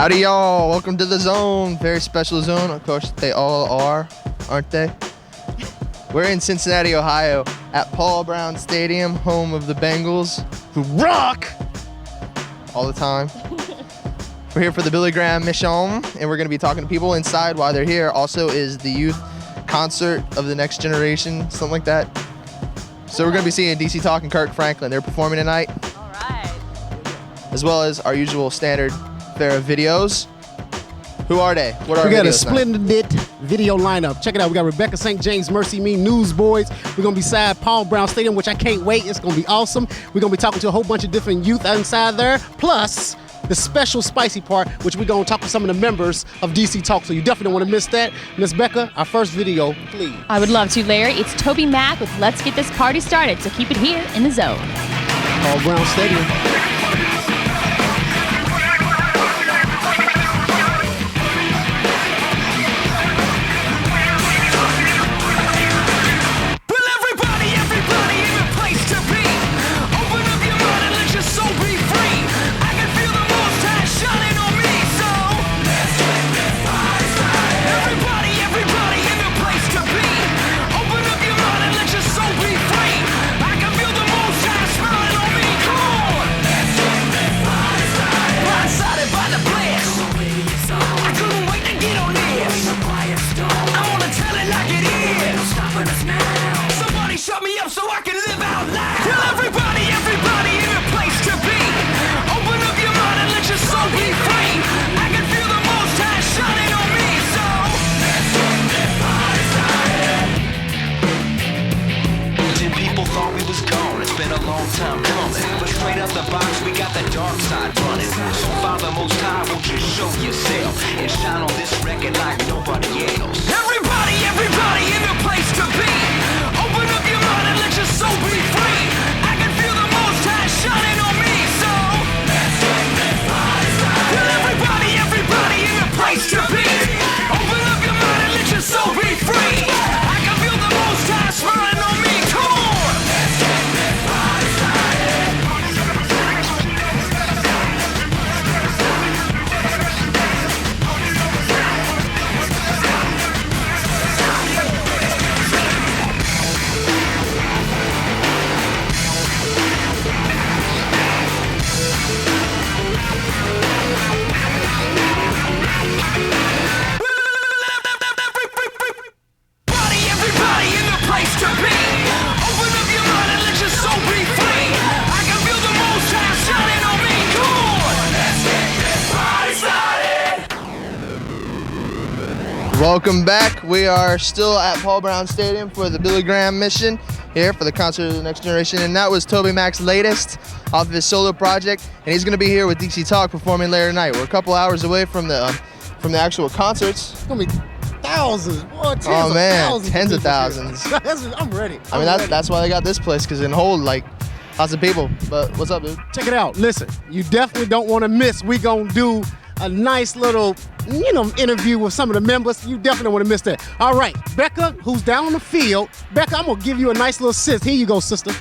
Howdy, y'all. Welcome to the zone. Very special zone. Of course, they all are, aren't they? We're in Cincinnati, Ohio, at Paul Brown Stadium, home of the Bengals, who rock all the time. We're here for the Billy Graham Mission, and we're going to be talking to people inside while they're here. Also is the youth concert of the next generation, something like that. So we're going to be seeing DC Talk and Kirk Franklin. They're performing tonight. All right. As well as our usual standard fare of videos. Who are they? What are We got a videos tonight? splendid video lineup. Check it out. We got Rebecca St. James, Mercy Me, Newsboys. We're going to be side Paul Brown Stadium, which I can't wait. It's going to be awesome. We're going to be talking to a whole bunch of different youth inside there. Plus, the special spicy part, which we're going to talk to some of the members of DC Talk. So you definitely don't want to miss that. Miss Becca, our first video, please. I would love to, Larry. It's Toby Mack with Let's Get This Party Started. So keep it here in the zone. Paul Brown Stadium. Time coming, but straight out the box we got the dark side running. So Father Most High, won't you show yourself and shine on this record like nobody else. Everybody in the place to be. Open up your mind and let your soul be free. I can feel the Most High shining on me, so let's get this party started. Well, everybody in the place to be. Open up your mind and let your soul be free. I can feel the Most High smiling on me. Come on, let's get this party started. Everybody in the place to be. Open up your mind and let your soul be free. I can feel the Most High shining on me. Come on, let's get this party started. Welcome back. We are still at Paul Brown Stadium for the Billy Graham Mission here for the concert of the next generation. And that was Toby Mack's latest off of his solo project. And he's going to be here with DC Talk performing later tonight. We're a couple hours away from the actual concerts. It's going to be thousands. Boy, Tens of thousands. I'm ready. I mean, that's why they got this place, because it can hold like lots of people. But what's up, dude? Check it out. Listen, you definitely don't want to miss. We going to do a nice little, interview with some of the members. You definitely don't want to miss that. All right, Becca, who's down on the field. Becca, I'm going to give you a nice little assist. Here you go, sister.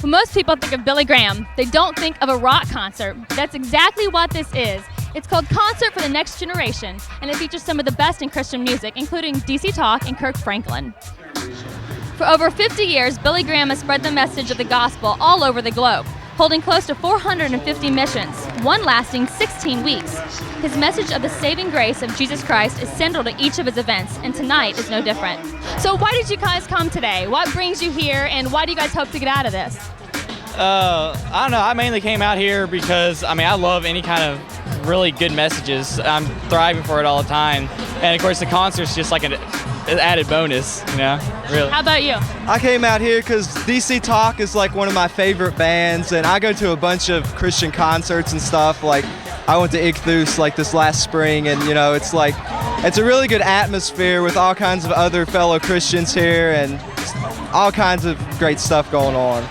When most people think of Billy Graham, they don't think of a rock concert. That's exactly what this is. It's called Concert for the Next Generation, and it features some of the best in Christian music, including DC Talk and Kirk Franklin. For over 50 years, Billy Graham has spread the message of the gospel all over the globe, holding close to 450 missions, one lasting 16 weeks. His message of the saving grace of Jesus Christ is central to each of his events, and tonight is no different. So why did you guys come today? What brings you here, and why do you guys hope to get out of this? I don't know. I mainly came out here because, I love any kind of really good messages. I'm thriving for it all the time. And, of course, the concert's just like an added bonus, really. How about you? I came out here because DC Talk is like one of my favorite bands, and I go to a bunch of Christian concerts and stuff. Like, I went to Ichthus like this last spring, and, it's a really good atmosphere with all kinds of other fellow Christians here and all kinds of great stuff going on.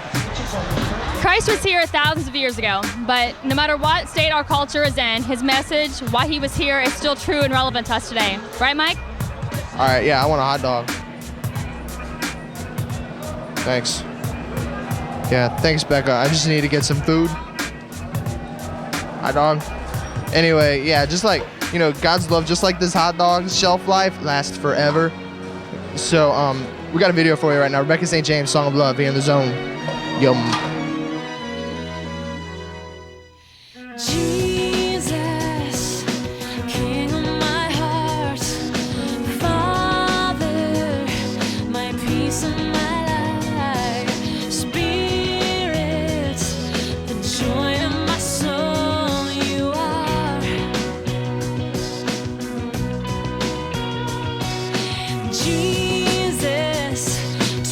Christ was here thousands of years ago, but no matter what state our culture is in, his message, why he was here, is still true and relevant to us today. Right, Mike? All right, yeah, I want a hot dog. Thanks. Yeah, thanks, Becca. I just need to get some food. Hot dog. Anyway, yeah, just like, you know, God's love, just like this hot dog's shelf life, lasts forever. So, we got a video for you right now. Rebecca St. James, Song of Love, here in the zone. Yum. Jesus, King of my heart, Father, my peace and my life, Spirit, the joy of my soul, you are. Jesus,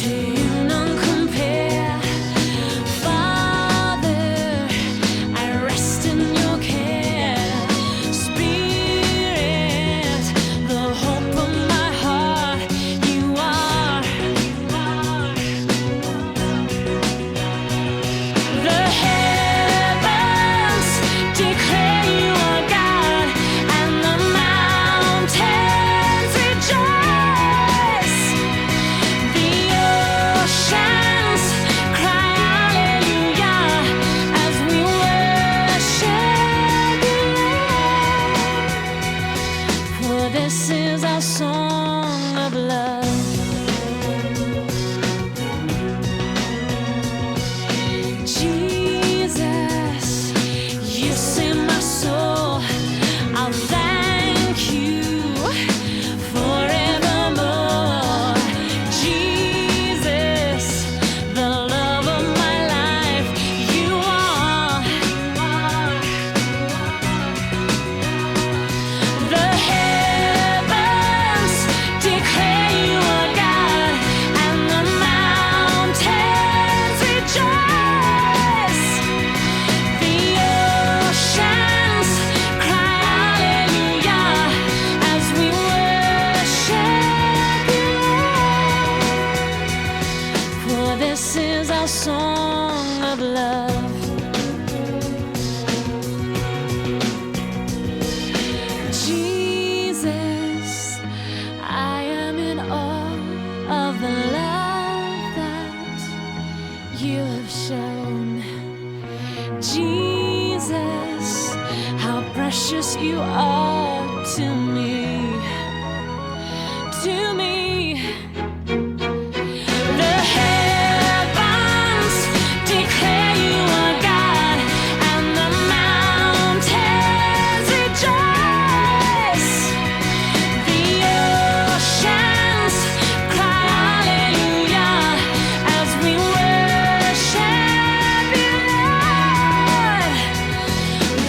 to you none compare. Father, I rest in your care. Spirit, the hope of my heart, you are. The heavens declare you are God, and the mountains rejoice. The oceans cry hallelujah as we worship you, Lord. For this is our song of love. Jesus, you save my soul. I'll thank you forevermore. Jesus, the love of my life, you are. The heavens declare you are God, and the mountains rejoice. The oceans cry hallelujah as we worship you, Lord. For this is our song of love. Jesus, I am in awe of the love that you have shown. Jesus, how precious you are to me, to me. The heavens declare you are God, and the mountains rejoice. The oceans cry hallelujah as we worship you, Lord.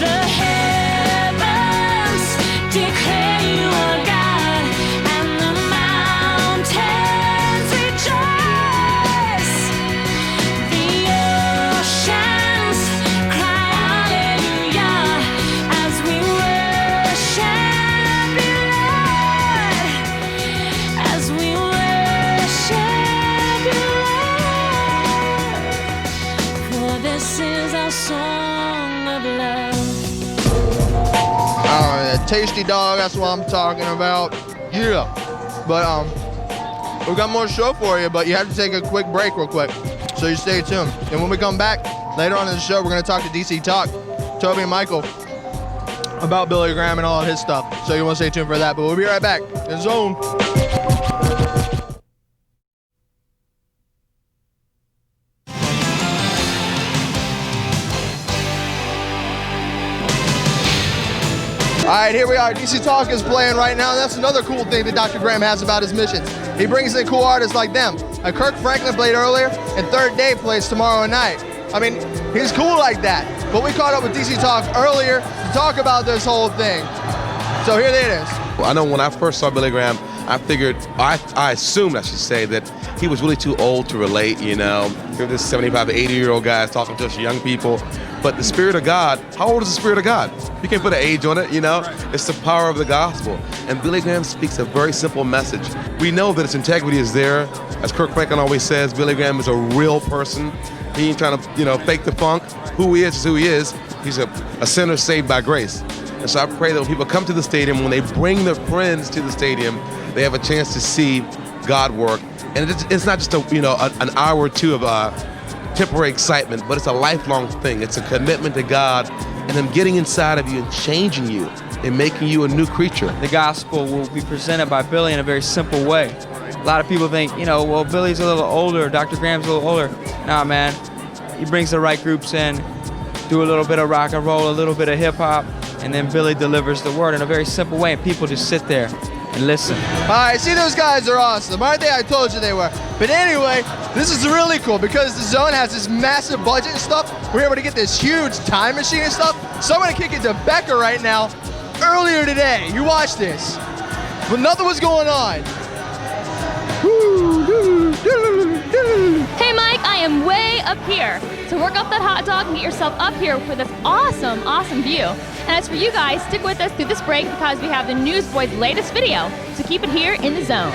The heavens declare you are God, and the mountains rejoice. The oceans cry hallelujah as we worship you, Lord. As we worship you, Lord. For this is our song of love. That tasty dog, that's what I'm talking about. Yeah. But we've got more show for you, but you have to take a quick break real quick. So you stay tuned. And when we come back later on in the show, we're gonna talk to DC Talk, Toby and Michael, about Billy Graham and all of his stuff. So you wanna stay tuned for that. But we'll be right back. In Zone. All right, here we are. DC Talk is playing right now. That's another cool thing that Dr. Graham has about his missions. He brings in cool artists like them. Kirk Franklin played earlier, and Third Day plays tomorrow night. I mean, he's cool like that. But we caught up with DC Talk earlier to talk about this whole thing. So here it is. Well, I know when I first saw Billy Graham, I figured, I assumed, I should say, that he was really too old to relate, you know. You're this 75 to 80-year-old guy talking to us young people. But the Spirit of God, how old is the Spirit of God? You can't put an age on it, you know? It's the power of the gospel. And Billy Graham speaks a very simple message. We know that his integrity is there. As Kirk Franklin always says, Billy Graham is a real person. He ain't trying to, you know, fake the funk. Who he is who he is. He's a sinner saved by grace. And so I pray that when people come to the stadium, when they bring their friends to the stadium, they have a chance to see God work. And it's not just an hour or two of temporary excitement, but it's a lifelong thing. It's a commitment to God and them getting inside of you and changing you and making you a new creature. The gospel will be presented by Billy in a very simple way. A lot of people think, you know, well, Billy's a little older, Dr. Graham's a little older. Nah, man, he brings the right groups in, do a little bit of rock and roll, a little bit of hip hop, and then Billy delivers the word in a very simple way, and people just sit there and listen. All right, see, those guys are awesome, aren't they? I told you they were. But anyway, this is really cool because the Zone has this massive budget and stuff. We're able to get this huge time machine and stuff. So I'm gonna kick it to Becca right now. Earlier today, you watched this, but nothing was going on. Hey Mike, I am way up here. So work up that hot dog and get yourself up here for this awesome, awesome view. And as for you guys, stick with us through this break because we have the Newsboys' latest video. So keep it here in the Zone.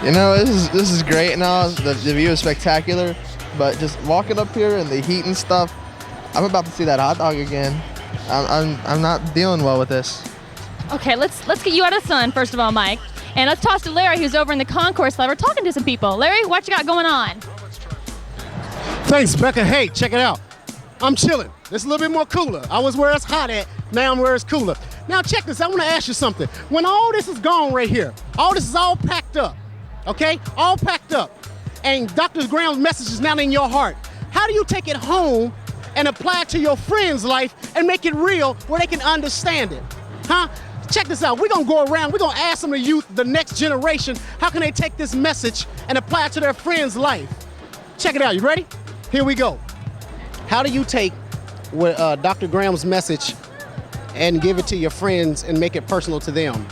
You know, this is great and all. The view is spectacular, but just walking up here and the heat and stuff, I'm about to see that hot dog again. I'm not dealing well with this. Okay, let's get you out of the sun, first of all, Mike. And let's toss to Larry, who's over in the concourse level, talking to some people. Larry, what you got going on? Thanks, Becca. Hey, check it out. I'm chilling. It's a little bit more cooler. I was where it's hot at. Now I'm where it's cooler. Now check this. I want to ask you something. When all this is gone right here, all this is all packed up, okay? All packed up. And Dr. Graham's message is now in your heart. How do you take it home and apply it to your friend's life and make it real where they can understand it? Huh? Check this out. We're going to go around. We're going to ask some of the youth, the next generation, how can they take this message and apply it to their friend's life? Check it out. You ready? Here we go. How do you take Dr. Graham's message and give it to your friends and make it personal to them?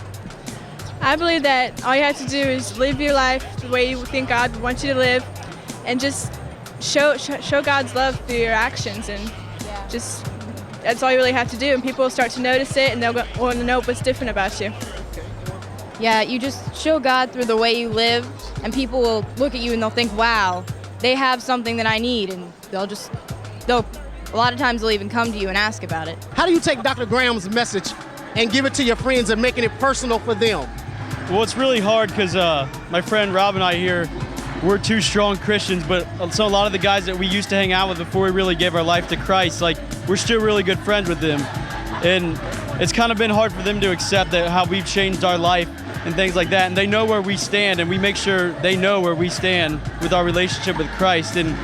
I believe that all you have to do is live your life the way you think God wants you to live, and just show God's love through your actions, and just that's all you really have to do. And people will start to notice it, and they'll want to know what's different about you. Yeah, you just show God through the way you live, and people will look at you and they'll think, wow, they have something that I need, and a lot of times they'll even come to you and ask about it. How do you take Dr. Graham's message and give it to your friends and making it personal for them? Well, it's really hard because my friend Rob and I here, we're two strong Christians, but so a lot of the guys that we used to hang out with before we really gave our life to Christ, like, we're still really good friends with them. And it's kind of been hard for them to accept that how we've changed our life and things like that. And they know where we stand, and we make sure they know where we stand with our relationship with Christ. And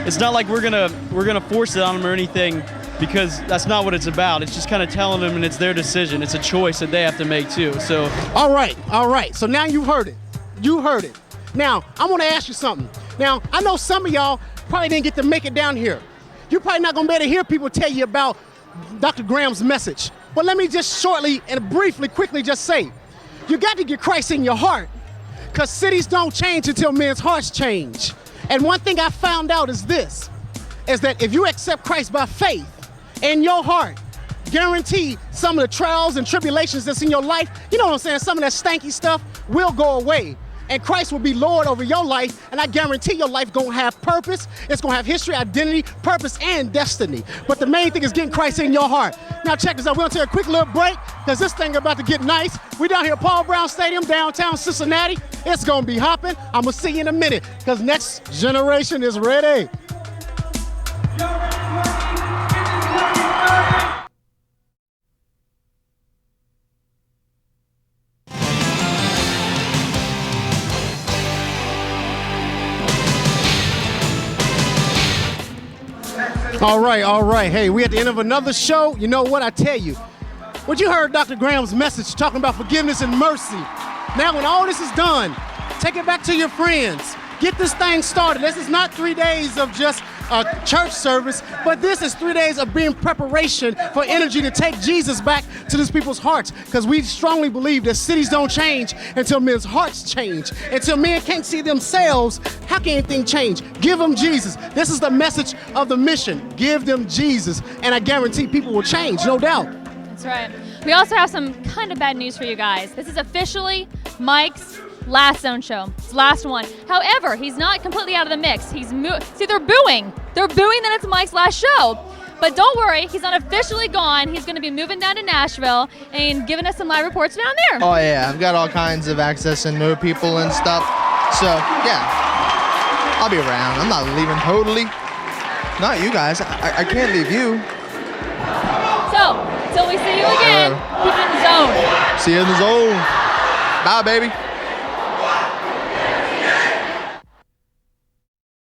it's not like we're gonna force it on them or anything, because that's not what it's about. It's just kind of telling them, and it's their decision. It's a choice that they have to make too. So. All right. So now you heard it. You heard it. Now, I want to ask you something. Now, I know some of y'all probably didn't get to make it down here. You're probably not going to be able to hear people tell you about Dr. Graham's message. But let me just shortly and briefly, quickly just say, you got to get Christ in your heart, because cities don't change until men's hearts change. And one thing I found out is this, is that if you accept Christ by faith in your heart, guarantee some of the trials and tribulations that's in your life, you know what I'm saying, some of that stanky stuff will go away. And Christ will be Lord over your life, and I guarantee your life gonna have purpose. It's gonna have history, identity, purpose, and destiny. But the main thing is getting Christ in your heart. Now check this out. We're gonna take a quick little break, because this thing about to get nice. We down here at Paul Brown Stadium, downtown Cincinnati. It's gonna be hopping. I'm gonna see you in a minute, because next generation is ready. All right. Hey, we at the end of another show. You know what I tell you? What you heard Dr. Graham's message talking about forgiveness and mercy. Now, when all this is done, take it back to your friends. Get this thing started. This is not 3 days of just a church service, but this is 3 days of being preparation for energy to take Jesus back to these people's hearts, because we strongly believe that cities don't change until men's hearts change. Until men can't see themselves, how can anything change? Give them Jesus. This is the message of the mission. Give them Jesus, and I guarantee people will change, no doubt. That's right. We also have some kind of bad news for you guys. This is officially Mike's last Zone show. It's the last one. However, he's not completely out of the mix. See, they're booing. They're booing that it's Mike's last show. But don't worry, he's not officially gone. He's going to be moving down to Nashville and giving us some live reports down there. Oh yeah, I've got all kinds of access and know people and stuff. So yeah, I'll be around. I'm not leaving totally. Not you guys. I can't leave you. So, till we see you again, keep it in the zone. See you in the zone. Bye, baby.